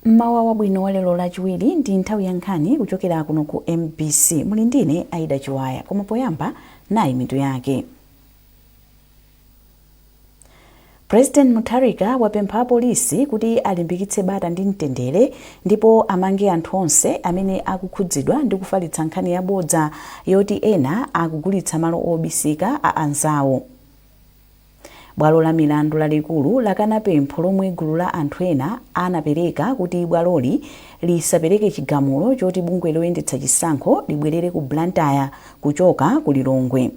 Mmawa wabwino wa lero lachiwiri ndi nthawi ya nkhani kuchokera kuno ku MBC. Muli ndine Aida Chiwaya, koma poyamba nayi mitu yake. President Mutharika wapempha polisi kuti alimbikitse bata ndi mtendere ndipo amange anthu onse amene akukhudzidwa ndi kufalitsa nkhani yabodza yoti ena akugulitsa malo obisika a anzawo. Bwalo la milandu lalikulu lakana pempho lomwe gulu la anthu ena anapereka kuti bwaloli lisapereke chigamulo choti bungwe loyendetsa chisankho libwerere ku Blantyre kuchoka ku Lilongwe.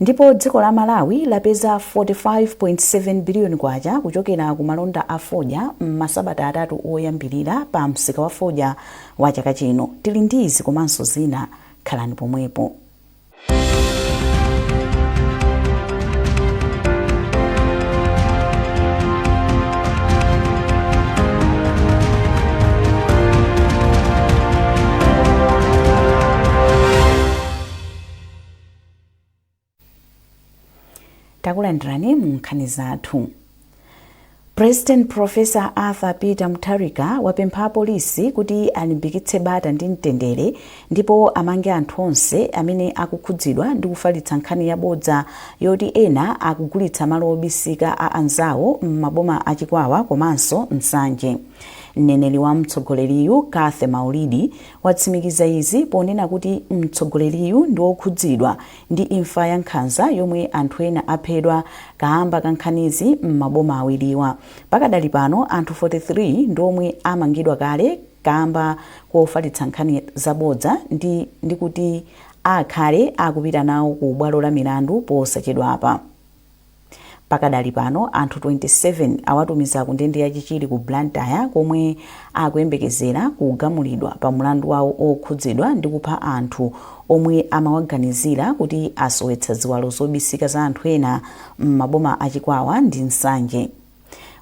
Ndipo dziko la Malawi lapeza 45.7 billion kwacha kuchokera ku malonda a fodya m'masabata atatu oyambirira pa msika wa fodya wa chaka chino. Tili ndizi komanso zina, khalani pomwepo. Takulandirani mu nkhani zathu. President Professor Arthur Peter Mutharika wapempha polisi kuti alimbikitse bata ndi mtendere ndipo amange anthu onse amene akukhudzidwa ndi kufalitsa nkhani yabodza yoti ena akugulitsa malo obisika a anzawo m'maboma a Chikwawa komanso Nsanje. Mneneri wa mtsogoleriyu Kathe Maulidi watsimikiza izi ponena kuti mtsogoleriyu ndi okhudzidwa ndi imfa ya nkhanza yomwe anthu ena aphedwa kamba kankhanizi m'maboma awiriwa. Pakadali pano anthu 43 ndi omwe amangidwa kale kamba kofalitsa nkhani zabodza ndi kuti akhale akupita nawo ku bwalo la milandu posachedwapa. Pakadali pano anthu 27 awatumiza ku ndende yachichiri ku Blantyre komwe akuyembekezera kugamulidwa pa mulandu wawo okhudzidwa ndi kupha anthu omwe amawaganizira kuti asowetsa ziwalo zobisika za anthu ena m'maboma a Chikwawa ndi Nsanje.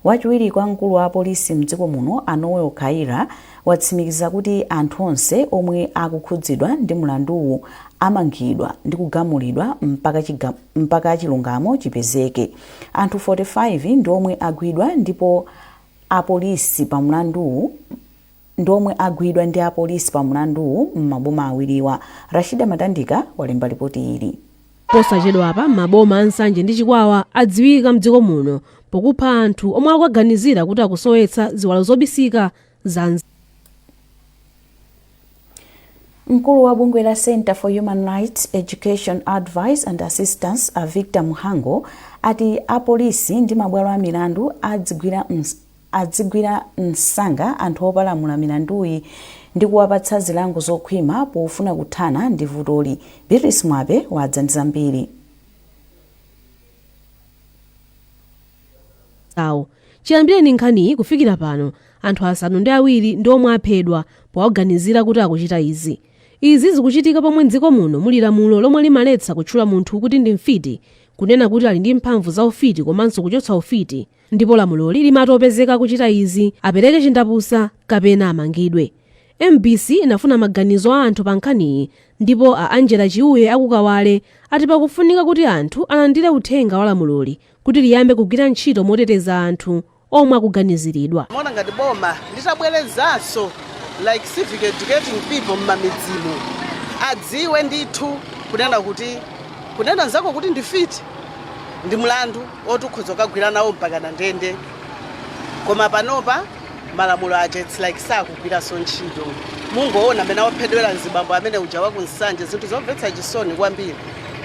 Wachiwiri kwa mkulu wa polisi mdziko muno Noel Kaira watsimikiza kuti anthu onse omwe akukhudzidwa ndi mulanduwu amangidwa ndi kugamulidwa mpaka chilungamo chipezeke. Anthu 45 ndi omwe agwidwa ndipo apolisi pa mulanduwu ndi apolisi pa mulanduwu m'maboma awiriwa. Rashida Matandika walemba ripoti ili. Posachedwapa maboma Nsanje ndi Chikwawa adziwika mdziko muno pokupha anthu omwe akuganizira kuti akusowetsa ziwalo zobisika za Mkulu wa bungwe la Center for Human Rights Education Advice and Assistance Victor Muhango ati apolisi ndi mabwalo a milandu adzigwira msanga anthu opalamula milanduyi ndi kuwapatsa zilango zokhwima pofuna kuthana ndi vutoli. Beatrice Mwabe wadza ndi zambiri. Chiyambireni nkhaniyi kufikira pano anthu 7 ndi omwe aphedwa powaganizira kuti akuchita izi. Izi zikuchitika pomwe dziko muno muli lamulo lomwe limaletsa kutchula munthu kuti ndi mfiti, kunena kuti ali ndi mphamvu za ufiti komanso kuchotsa ufiti, ndipo lamuloli limati opezeka kuchita izi apereke chindapusa kapena amangidwe. MBC inafuna maganizo a anthu pa nkhaniyi ndipo a Angela Chiuye akukawale ati pakufunika kuti anthu alandire uthenga wa lamuloli kuti liyambe kugwira ntchito moteteza anthu omwe akuganiziridwa. Mona ngati boma litabwerezanso like civic educating people m'mamidzimo adziwe ndithu kunena nzako kuti ndi fiti ndi mlandu otukhoza kugwira nawo mpaka na ndende, koma panopa malamulo aja it's like sakugwiranso ntchito. Mungoona amene awaphedwera mzibambo amene uja wa ku Nsanje zinthu zomvetsa chisoni kwambiri.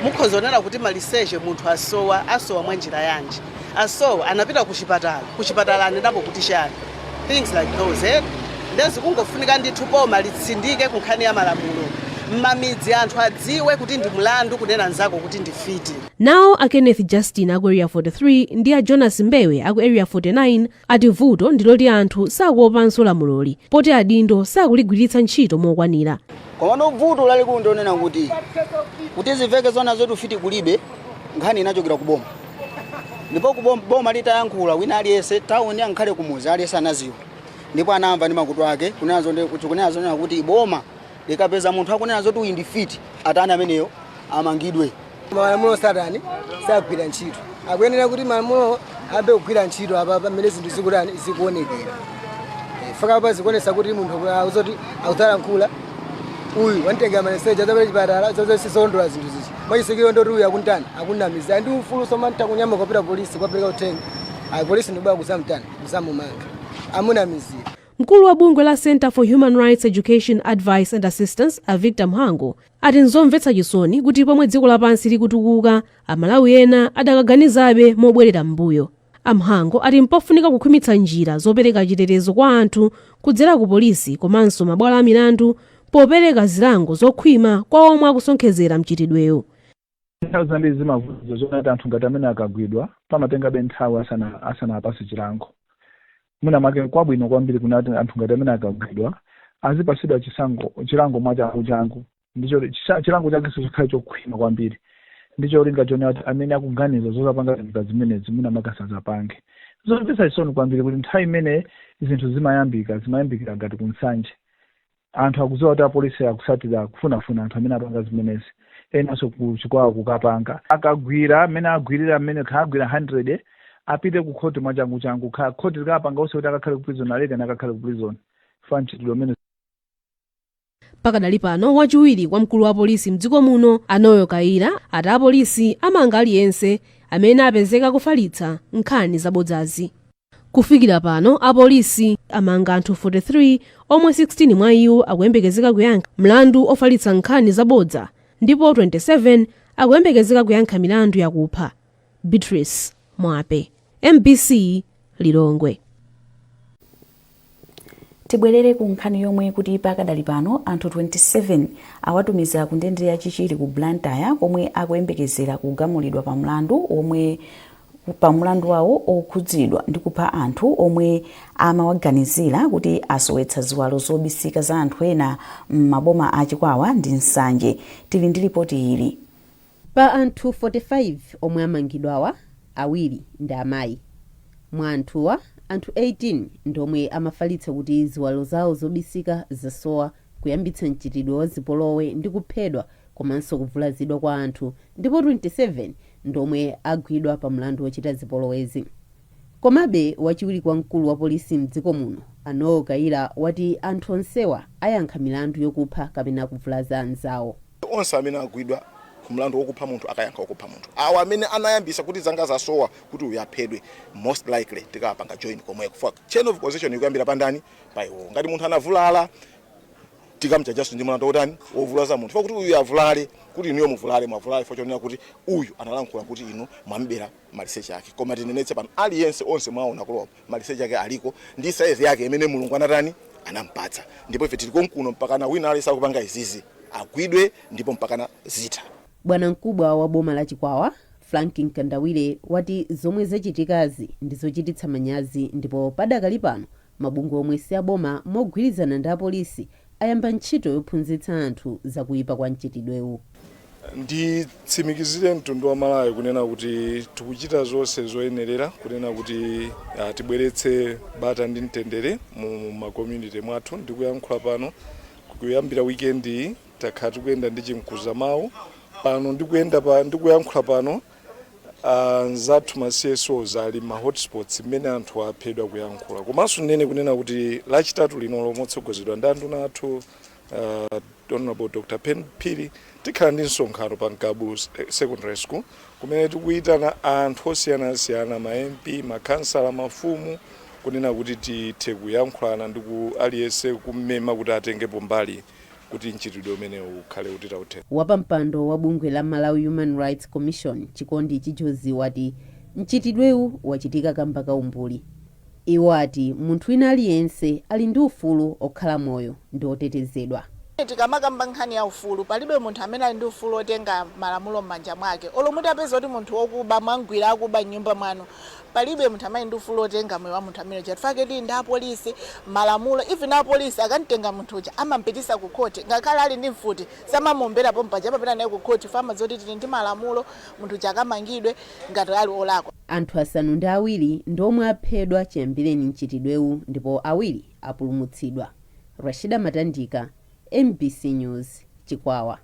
Mukhozonera kuti maliseche munthu asowa mwa njira yanji, asowa anapita kuchipatala anenapo kuti chani, things like those ndezi kungofunika ndithu boma litsindike ku nkhani ya malamulo m'mamidzi anthu adziwe kuti ndi mlandu kunena nzako kuti ndi fiti. Nawo a Kenneth Justin aku area 43 ndi a Jonas Mbewe aku area 49 ati vuto ndiloti anthu sakuopanso lamuloli poti adindo sakuligwiritsa ntchito mokwanira. Komano vuto lalikulu ndionena kuti ziveke zona zotu fiti kulibe nkhani inachokera ku boma. Ndipo ku boma litayankhula wina aliyese tauni ankhale kumuzi aliyese anaziwa. Ndipo anamva ndi makutu ake kunena zonena kuti boma likapeza munthu akunena zoti uyu ndi fiti atani ameneyo amangidwe. Malamulo satani sagwira ntchito. Akuyenera kuti malamulo abe kugwira ntchito apa pamene zinthu zikuonekera. faka basi kuonesa kuti munthu uzoti auzalankhula uyu wanitenga maneseja azapita chipatala zozo sizondola zinthu zizi mwachisikiro ndoti uyu akuntani akunamiza ndi ufulu somanta kunyama kopita polisi kwapereka uthenga polisi ndibwera kuzamtani kuzamumanga amunamizira. Mkulu wa bungwe la Center for Human Rights Education Advice and Assistance Victor Mhango ati nzomvetsa chisoni kuti pomwe dziko lapansi likutukuka amalawi ena adakaganizabe mobwerera m'mbuyo. Mhango ati mpofunika kukhumitsa njira zopereka chitetezo kwa anthu kudzera ku polisi komanso mabwalo a milandu popereka zilango zokhwima kwa omwe akusonkhezera mchitidweyo. Nthawi zambiri zimavuza zonati anthu ngati amene akagwidwa pamatengabe nthawi asana apase chilango. Muna make kwabwino kwambiri kunati anthu ngati amene akagwidwa azipasidwa chilango mwachangu ndicho chilango chake chikhale chokhwima kwambiri ndicho linga chone ati amene akuganiza zozapanga zinthu zimenezi muna makasaza pange zomvetsa chisoni kwambiri kuti nthawi imene zinthu zimayambikira ngati kunsanje anthu akuziwa kuti apolisi akusatira kufunafuna anthu amene apanga zimenezi enanso kuchikwawa kukapanga akagwira amene agwirira amene khagwira 100 apite ku khoti mwachangu khoti likapanga ose kuti akakhale ku prison aleke nakakhale ku prison fanchitidwe amene. Pakadali pano wachiwiri kwa mkulu wa polisi mdziko muno Anoyo Kaira ati apolisi amanga aliyense amene apezeka kufalitsa nkhani zabodzazi. Kufikira pano apolisi amanga anthu 43 omwe 16 mwa iwo akuyembekezeka kuyankha mlandu ofalitsa nkhani zabodza ndipo 27 akuyembekezeka kuyankha milandu yakupha. Beatrice Mwape, MBC Lilongwe. Tibwerere ku nkhani yomwe kuti pakadali pano anthu 27 awatumiza ku ndende yachichiri ku Blantyre komwe akuyembekezera kugamulidwa pa mlandu wawo okhudzidwa ndi kupha anthu omwe amawaganizira kuti asowetsa ziwalo zobisika za anthu ena m'maboma achikwawa ndi nsanje. Tili ndi ripoti ili. Pa anthu 45 omwe amangidwawa awiri ndi amayi. Mwa anthuwa anthu 18 ndomwe amafalitsa kuti ziwalo zawo zobisika zasowa kuyambitsa mchitidwe wa zipolowe ndi kuphedwa komanso kuvulazidwa kwa anthu ndipo 27 ndomwe agwidwa pa mlandu wochita zipolowezi. Komabe wachiwiri kwa mkulu wa polisi mdziko muno Anoyo Kaira wati anthu onsewa ayankha milandu yokupha kapena kuvulaza anzawo. Onse amene agwidwa kumlandu wokupha munthu akayankha wokupha munthu. Awa amene anayambisa kuti zanga zasowa kuti uyaphedwe most likely tikapanga join komwe kufuka chain of causation ikuyambira pandani pa iwo. Ngati munthu anavulala tikamchajaso ndi mlandu wotani wovulaza munthu. Kuti uyu avulale kuti iniyo muvulale mwavulale fochonera kuti uyu analankhula kuti inu mwambera maliseche yake. Koma tinenetse pano aliyense onse mwaona kulopa maliseche yake aliko ndi size yake imene Mulungu anatani anampatsa. Ndipo ife tili konkuno mpakana wina alisa kupanga izizi agwidwe ndipo mpakana zitha. Bwana mkubwa wa boma la Chikwawa Franklin Kandawire wati zomwe zachitikazi ndizochititsa manyazi ndipo padakali pano mabungwe omwe si aboma mogwirizana ndi apolisi ayamba ntchito yophunzitsa anthu zakuyipa kwa mchitidwewu. Nditsimikizire mtundu wa Malawi kunena kuti tikuchita zonse zoyenerera kunena kuti tibweretse bata ndi mtendere mu makommunity mwathu. Ndikuyankhula pano kuyambira weekend takhala tikuyenda ndi chimkuza mawu pano ndikuyankhula pano nzathu ma CSOs ali ma hotspots mmene anthu aphedwa kuyankhula. Komanso nene kunena kuti lachitatu lino lomotsogozedwa ndi nduna athu Honorable Dr. Pen Phiri tikhala ndi msonkhano pa Nkabu Secondary School kumene tikuyitana anthu osiyanasiyana ma MP, makansala, mafumu kunena kuti tithe kuyankhulana ndi aliyense kumema kuti atengepo mbali kuti mchitidwe umene ukhale kuti tauthe. Wapampando wa bungwe la Malawi Human Rights Commission Chikondi Chijozi wati mchitidwewu wachitika kamba kaumbuli. Iwo ati munthu wina aliyense ali ndi ufulu okhala moyo ndi otetezedwa. Tikamakamba nkhani ya ufulu palibe munthu amene ali ndi ufulu otenga malamulo m'manja mwake. Olomuti apeza kuti munthu wokuba mwangwira akuba nyumba mwanu palibe munthu amene ndi ufulu otenga moyo wa munthu amene chifukwa ndi apolisi malamulo even apolisi akanitenga munthu uja amampitisa ku court ngakhale ali ndi mfuti samamuombera pompa japapita naye ku court fama zoti tili ndi malamulo munthu uja akamangidwe ngati ali olakwa. Anthu asanu ndi awiri ndomwe aphedwa chiyambireni mchitidwewu ndipo awiri apulumutsidwa. Rashida Matandika, MBC News, Chikwawa.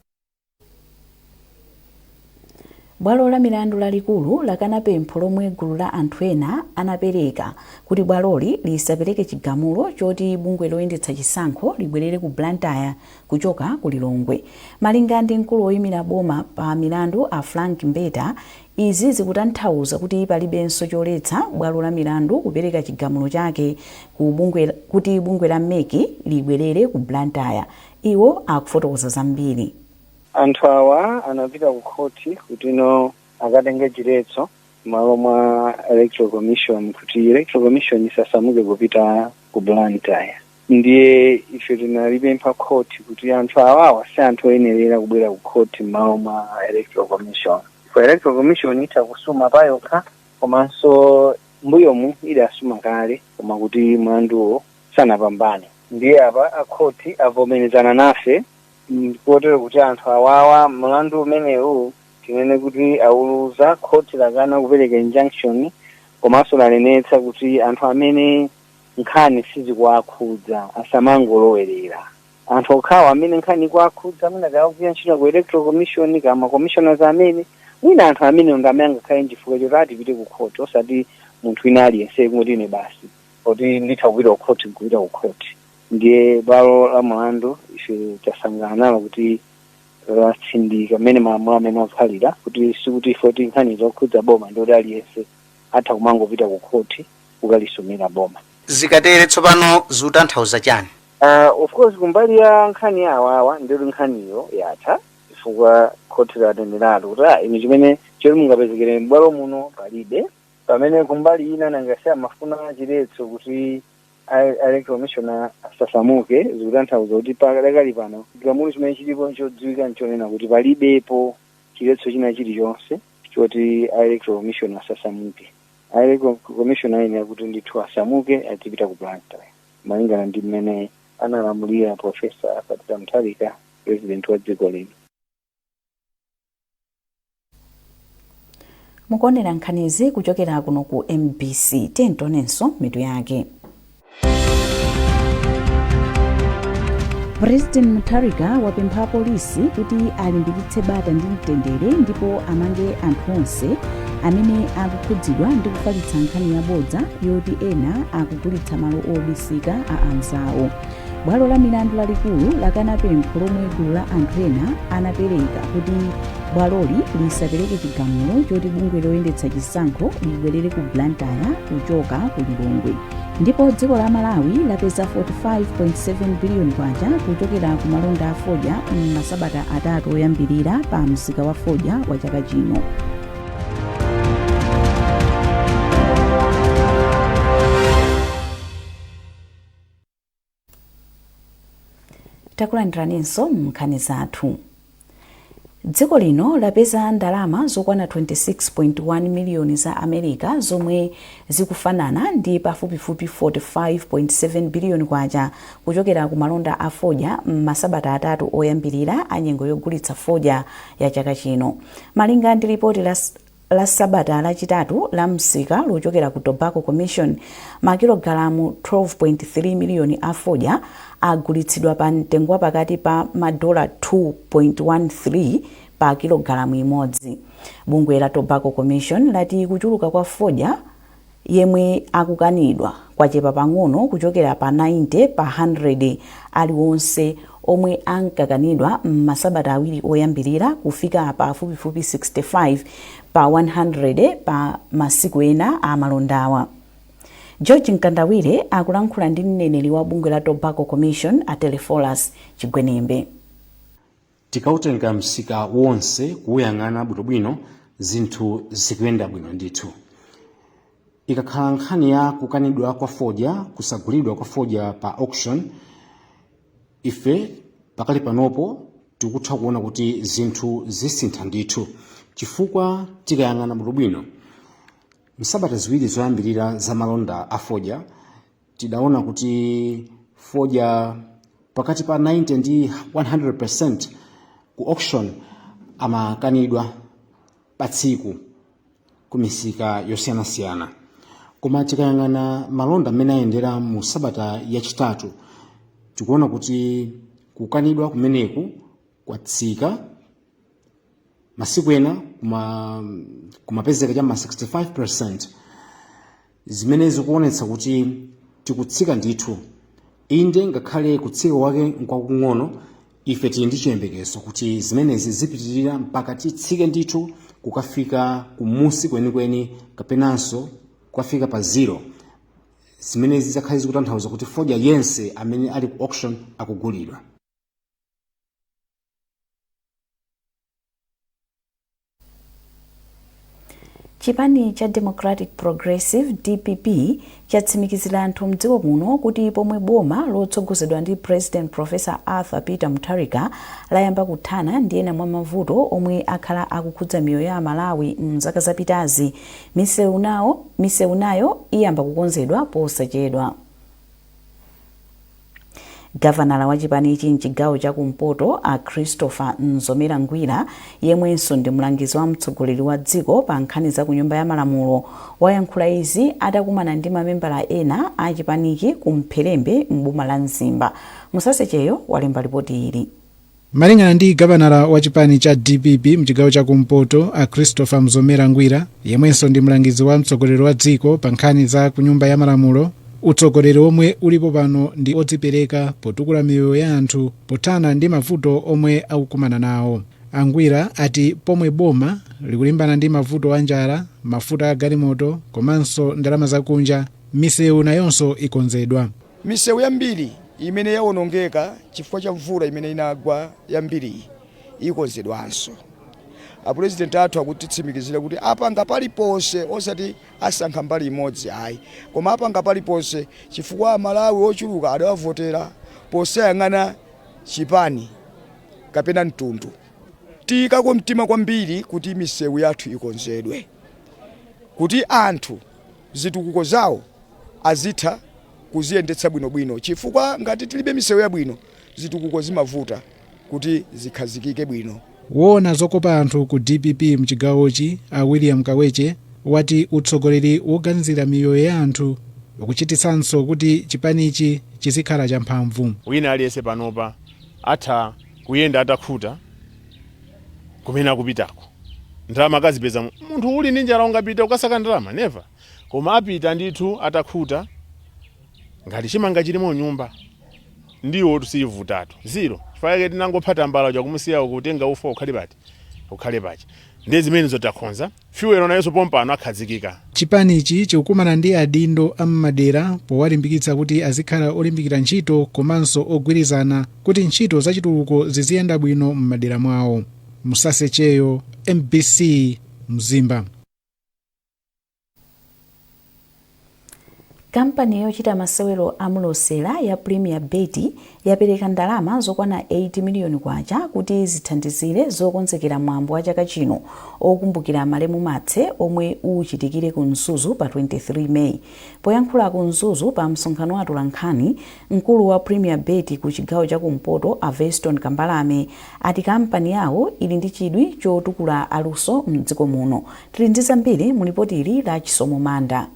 bwalo la milandu lalikulu lakana pempho lomwe gulu la anthu ena anapereka kuti bwaloli lisapereke chigamulo choti bungwe loyendetsa chisankho libwerere ku Blantyre kuchoka ku Lilongwe. Malinga ndi mkulu woyimira boma pa milandu a Frank Mbeta, izi zikutanthauza kuti palibenso choletsa bwalo la milandu kupereka chigamulo chake kuti bungwe la MEC libwerere ku Blantyre. Iwo akufotokoza zambiri. Anthu awa anapita ku khoti kuti akatenge chiletso malo mwa Electoral Commission kuti Electoral Commission isasamuke kupita ku Blantyre. Ndiye ife tinalipempha khoti kuti anthu awawa si anthu oyenerera kubwera ku khoti malo mwa Electoral Commission. For Electoral Commission itakusuma payokha komanso mbuyomu idasuma kale koma kuti mlanduwo sanapambane. Ndiye apa akhoti avomerezana nafe kotero kuti anthu awawa mlandu umenewu tinene kuti auluza khoti lakana kupereka injunction komanso lanenetsa kuti anthu amene nkhani sizikuwakhudza asamangolowerera. Anthu okhawa amene nkhani ikuwakhudza amene akagwira ntchito ku Electoral Commission kama commissioners amene mwina anthu amene ngamene angakhale chifukwa choti atipite ku khoti osati munthu wina aliyense kuti ine basi kuti nditha kupita ku khoti kupita ku khoti. Ndiye bwalo la mlandu ife tasangana nalo kuti latsindika mmene malamulo amene akhalira kuti sikuti ife nkhani zokhudza boma ndoti aliyense atha kumangopita ku khoti kukalisumira boma. Zikatere tsopano zutanthauza chani? Of course kumbali ya nkhani awawa ndiri nkhaniyo yatha chifukwa khoti latenderalo kuti ine chimene choti mungapezekere m'bwalo muno palibe pamene kumbali ina nangasiya mafuna chiletso kuti Electoral Commission asasamuke zikutanthauza kuti pakadakali pano chigamulo chimene chilipo chodziwika nchonena kuti palibepo chiletso china chilichonse choti Electoral Commission asasamuke. Electoral Commission ayenera kuti ndithu asamuke azipita ku Blantyre malingana ndi mmene analamulira Profesa Peter Mutharika, president wa dziko lino. Mukuonera nkhanizi kuchokera kuno ku MBC. Tentonenso mitu yake. President Mutharika wapempha polisi kuti alimbikitse bata ndi mtendere ndipo amange anthu onse amene akukhudzidwa ndi kufalitsa nkhani yabodza yoti ena akugulitsa malo obisika a anzawo. Bwalo la milandu lalikulu lakana pempho lomwe gulu la anthu ena anapereka kuti bwaloli lisapereke chigamulo choti bungwe loyendetsa chisankho libwerere ku Blantyre kuchoka ku Lilongwe. Ndipo dziko la Malawi lapeza 45.7 billion kwacha kuchokera ku malonda a fodya m'masabata atatu oyambirira pa msika wa fodya wa chaka chino. Takulandiranenso mnkhani zathu. Dziko lino lapeza ndalama zokwana 26.1 miliyoni za America zomwe zikufanana ndi pafupifupi 45.7 biliyoni kwacha kuchokera ku malonda a fodya m'masabata atatu oyambirira a nyengo yogulitsa fodya ya chaka chino. Malinga ndi ripoti la sabata lachitatu la msika lochokera ku Tobacco Commission, makilogalamu 12.3 miliyoni a fodya agulitsidwa pa mtengo pakati pa madola 2.13 pa kilogalamu imodzi. Bungwe la Tobacco Commission lati kuchuluka kwa fodya yemwe akukanidwa kwachepa pang'ono kuchokera pa 90 pa 100 aliwonse omwe ankakanidwa m'masabata awiri oyambirira kufika pa fupifupi 65 pa 100 pa masiku ena a malondawa. George Nkandawire akulankhula ndi mneneri wa bungwe la Tobacco Commission a Telefolas Chigwenembe. Tikautenga msika wonse kuyang'ana bwinobwino zinthu zikuyenda bwino ndithu. Ikakhala nkhani ya kukanidwa kwa fodya, kusagulidwa kwa fodya pa auction, ife pakali panopo tikutha kuona kuti zinthu zisintha ndithu chifukwa tikayang'ana bwinobwino msabata ziwiri zoyambirira za malonda a fodya tidaona kuti fodya pakati pa 90 ndi 100% ku auction amakanidwa pa tsiku ku misika yosiyanasiyana. Koma tikayang'ana malonda amene ayendera mu sabata yachitatu tikuona kuti kukanidwa kumeneku kwatsika masiku ena kumapezeka cha 65%, zimene zikuonetsa kuti tikutsika ndithu. Inde ngakhale kutsika kwake nkwakung'ono, ife tili ndi chiyembekezo kuti zimenezi zipitirira mpaka titsike ndithu kukafika kumusi kwenikweni kapenanso kukafika pa zero. Zimenezi zizakhale zikutanthauza kuti fodya yense amene ali ku auction akugulidwa. chipani cha Democratic Progressive DPP chatsimikizira anthu mdziko muno kuti pomwe boma lotsogozedwa ndi President Professor Arthur Peter Mutharika layamba kuthana ndi ena mwa mavuto omwe akhala akukhudza miyoyo ya Malawi mzaka zapitazi, misewu nayo iyamba kukonzedwa posachedwa. Gavanala wa chipanichi mchigawo cha kumpoto a Christopher Nzomera Ngwira, yemwenso ndi mlangizi wa mtsogoleri wa dziko pa nkhani za ku nyumba ya malamulo, wayankhula izi atakumana ndi mamembala ena a chipanichi kumphelembe m'boma la Mzimba. Musasecheyo walemba ripoti ili. Malingana ndi gavanala wa chipani cha DPP mchigawo cha kumpoto a Christopher Nzomera Ngwira, yemwenso ndi mlangizi wa mtsogoleri wa dziko pa nkhani za ku nyumba ya malamulo, utsogoleri omwe ulipo pano ndi odzipereka potukula miyoyo ya anthu pothana ndi mavuto omwe akukumana nawo. Angwira ati pomwe boma likulimbana ndi mavuto a njala, mafuta a galimoto komanso ndalama zakunja, misewu nayonso ikonzedwa. Misewu yambiri imene yaonongeka chifukwa cha mvula imene inagwa yambiri ikonzedwanso. President athu akutitsimikizira kuti apanga paliponse osati asankha mbali imodzi ayi, koma apanga paliponse chifukwa Malawi ochuluka adawavotera posayang'ana chipani kapena mtundu. Tikako mtima kwambiri kuti misewu yathu ikonzedwe, kuti anthu zitukuko zawo azitha kuziyendetsa bwinobwino, chifukwa ngati tilibe misewu yabwino zitukuko zimavuta kuti zikhazikike bwino. Wona zokopa anthu ku DPP mchigawochi a William Kaweche wati utsogoleri woganizira miyoyo ya anthu ukuchititsanso kuti chipanichi chizikhala champhamvu. Wina aliyese panopa atha kuyenda atakhuta kumene akupitako. Ndalama akazipeza munthu uli ndi njala ungapita ukasaka ndalama never, koma apita ndithu atakhuta ngati chimanga chilimo nyumba ndiwo tusivutatu zero. Chifukwa tinangophata mbala cha kumusiya kutenga ufa ukhale pati ndi zimene zotakhonza fuel nayenso pompano akhazikika. Chipanichi chikukumana ndi adindo ammadera powalimbikitsa kuti azikhala olimbikira ntchito komanso ogwirizana kuti ntchito zachitukuko ziziyenda bwino m'madera mwawo. Musasecheyo, MBC Mzimba. Kampani yochita masewero amulosera ya Premier Bet yapereka ndalama zokwana 80 miliyoni kwacha kuti zithandizire zokonzekera mwambo wa chaka chino okumbukira malemu matse omwe uchitikire ku Mzuzu pa 23 Mei. Poyankhula ku Mzuzu pa msonkhano wa atolankhani, mkulu wa Premier Bet ku chigawo cha kumpoto Aveston Kambalame ati kampani yawo ili ndi chidwi chotukula aluso mdziko muno. Tili ndi zambiri mu ripoti ili la Chisomo Manda.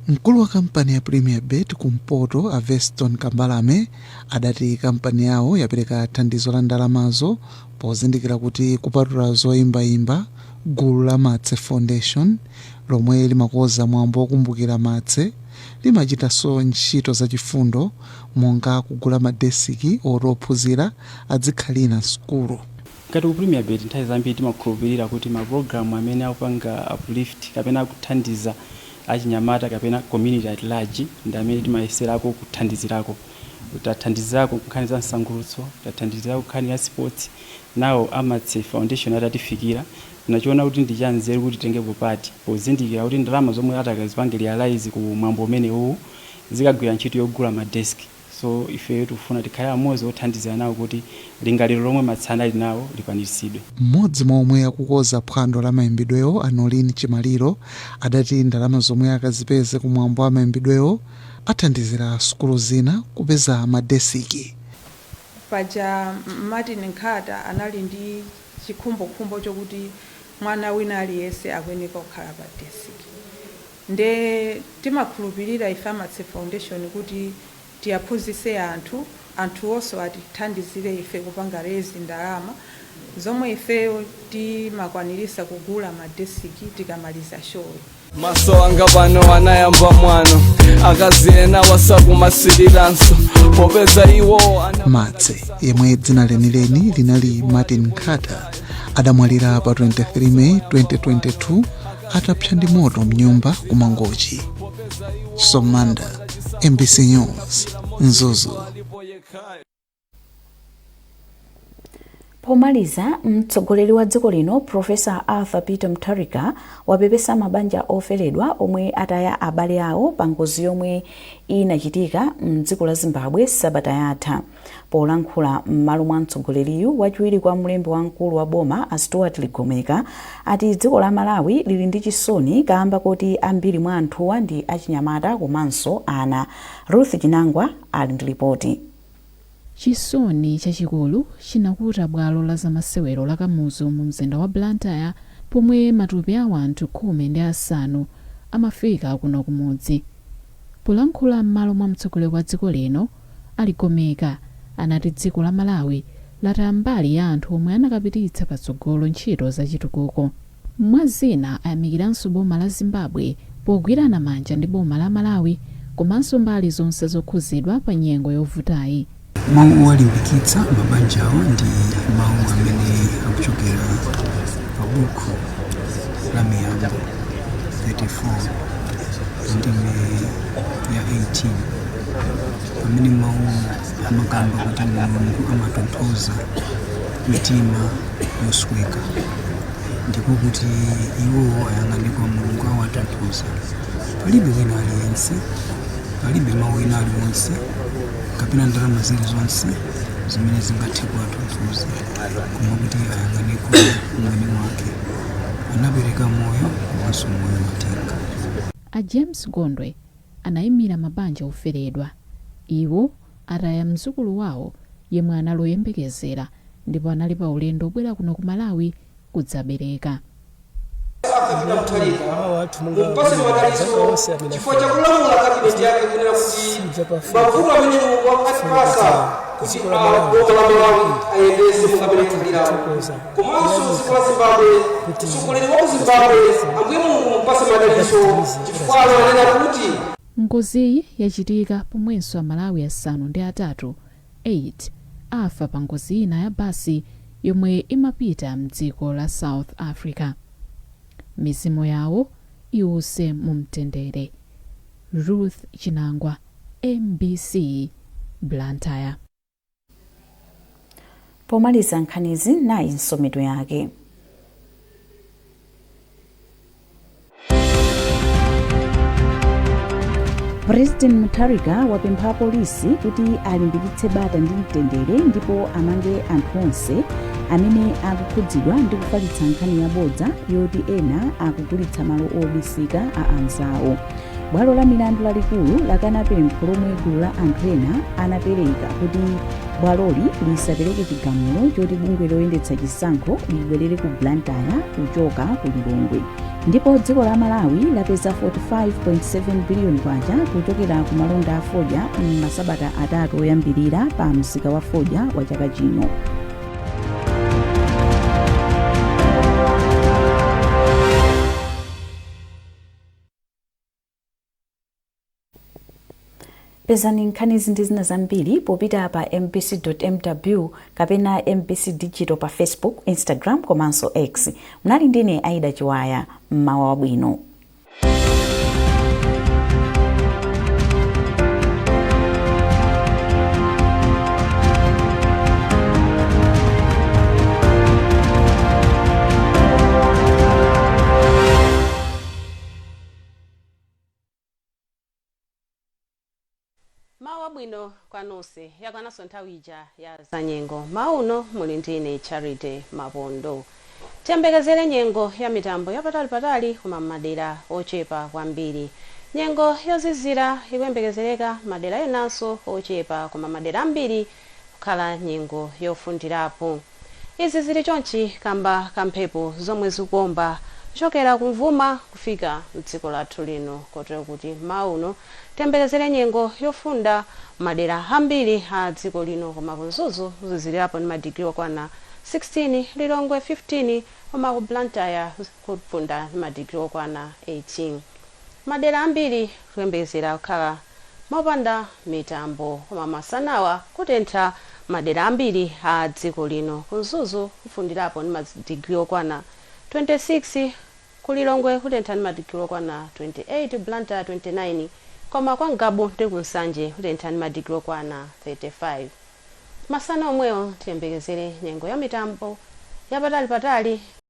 Mkulu wa kampani ya Premier Bet kumpoto Aveston Kambalame adati kampani yawo yapereka thandizo la ndalamazo pozindikira kuti kupatula zoyimbayimba gulu la Matse Foundation lomwe limakoza mwambo wokumbukira Matse limachitanso ntchito zachifundo monga kugula madesiki ophunzira adzikhalira sukulu. Ngati ku Premier Bet nthawi zambiri timakhulupirira kuti mapulogalamu amene akupanga uplift kapena kuthandiza achinyamata kapena community at large ndi amene timayeserako kuthandizirako. Tathandizirako nkhani za msangulutso, tathandizirako nkhani ya sports. Nawo Amatse Foundation atatifikira tinachiona kuti ndi chanzeru kuti tengepo pati pozindikira kuti ndalama zomwe atakazipange realize ku mwambo umene uwu zikagwira ntchito yogula madeski. So ife tufuna tikhale amodzi othandizira nawo kuti lingaliro lomwe Matsana ali nawo likwaniritsidwe. Mmodzi momwe akukoza phwando la mayimbidwewo Anolini Chimaliro adati ndalama zomwe akazipeze ku mwambo wa mayimbidwewo athandizira sukulu zina kupeza madesiki. Paja Martin Nkhata anali ndi chikhumbokhumbo chokuti mwana wina aliyese akuyeneka kukhala pa desiki. Nde timakhulupirira ife Amatse Foundation kuti tiyaphunzitse anthu onso atithandizire ife kupanga rezi ndalama zomwe ifeyo timakwanirisa kugula madesiki tikamaliza show. Maso anga pano anayamba mwano akaziyena wasakumasiriranso popeza iwo Matse yemwe dzina lenileni linali Martin Carter adamwalira pa 23 Mei 2022 atapsa ndi moto mnyumba kumangochi. Somanda, MBC News, Mzuzu. Pomaliza, mtsogoleri wa dziko lino Professor Arthur Peter Mutharika wapepesa mabanja oferedwa omwe ataya abale awo pa ngozi yomwe inachitika mdziko la Zimbabwe sabata yatha. Polankhula m'malo mwa mtsogoleriyu wachiwiri kwa mlembi wamkulu wa boma a Stuart Ligomeka ati dziko la Malawi lili ndi chisoni kamba kuti ambiri mwa anthuwa ndi achinyamata komanso ana. Ruth Chinangwa ali ndi ripoti. Chisoni chachikulu chinakuta bwalo la zamasewero la Kamuzu mu mzinda wa Blantyre pomwe matupi a anthu 15 amafika kuno kumudzi. Polankhula m'malo mwa mtsogoleri wa dziko lino Ligomeka anati dziko la Malawi lataya mbali ya anthu omwe anakapititsa patsogolo ntchito zachitukuko. Mwazina ayamikiranso boma la Zimbabwe pogwirana manja ndi boma la Malawi komanso mbali zonse zokhuzidwa pa nyengo yovutayi. Mawu olimbikitsa mabanja awo ndi mawu amene akuchokera pa buku la Miyambo 34 ndime ya 18 pamene mawu amakamba kuti Mulungu amatonthoza mitima yosweka ndipo kuti iwo ayang'ane kwa Mulungu awatonthoza. Palibe wina aliyense, palibe mawu ena aliwonse kapena ndalama zilizonse zimene zingathe kuwatonthoza koma kuti ayang'ane kwa mwini wake. Anapereka moyo komanso moyo watenga. A James Gondwe anayimira mabanja oferedwa. Iwo ataya mzukulu wawo yemwe analoyembekezera ndipo anali pa ulendo obwera kuno ku Malawi kudzabereka. Mpase madaliso chifukwa cha kulamula kabineti yake kunena kuti mavuto amene wakatipasa kuti boma la Malawi ayendese mukabineti lirawo komanso dziko la Zimbabwe mtsogoleri wa ku Zimbabwe ambuye Mulungu mpase madaliso chifukwa ananena kuti ngoziyi yachitika pomwenso Amalawi asanu ndi atatu 8 afa pa ngozi ina ya basi yomwe imapita mdziko la South Africa. Mizimu yawo iwuse mumtendere. Ruth Chinangwa, MBC Blantyre. Pomaliza nkhanizi nayi nsomedwe yake. President Mutharika wapempha polisi kuti alimbikitse bata ndi mtendere ndipo amange anthu onse amene akukhudzidwa ndi kufalitsa nkhani yabodza yoti ena akugulitsa malo obisika a anzawo. Bwalo la milandu lalikulu lakana pempho lomwe gulu la anthu ena anapereka kuti bwaloli lisapereke chigamulo choti bungwe loyendetsa chisankho libwerere ku Blantyre kuchoka ku Lilongwe. Ndipo dziko la Malawi lapeza 45.7 billion kwacha kuchokera ku malonda a fodya m'masabata atatu oyambirira pa msika wa fodya wa chaka chino. Pezani nkhanizi ndi zina zambiri popita pa mbc.mw kapena mbc digital pa Facebook, Instagram komanso X. Mnali ndine Aida Chiwaya, mmawa wabwino. Mawa bwino kwa nonse yakwananso nthawi ija ya zanyengo. Mauno muli ndine Charity Mapondo. Tiyembekezere nyengo ya mitambo yapatali koma madera ochepa kwambiri. Nyengo yozizira ikuyembekezereka madera enanso ochepa koma madera ambiri kukhala nyengo yofundirapo. Izi zili chonchi kamba kamphepo zomwe zikuomba kuchokera kumvuma kufika mdziko lathu lino kotero kuti mauno tiyembekezere nyengo yofunda madera ambiri a dziko lino koma kunzuzu zizilirapo ndi madigiri okwana 16 Lilongwe 15 koma ku Blantyre kufunda madigiri okwana 18. Madera ambiri kuyembekezera kukhala mopanda mitambo koma masanawa kutentha madera ambiri a dziko lino. Kunzuzu kufundirapo ndi madigiri okwana 26, ku Lilongwe kutentha ndi madigiri okwana 28, Blantyre 29, koma kwa Ngabu ndi kunsanje kutentha ndi madigiri okwana 35. Masana omwewo tiyembekezere nyengo ya mitambo yapatali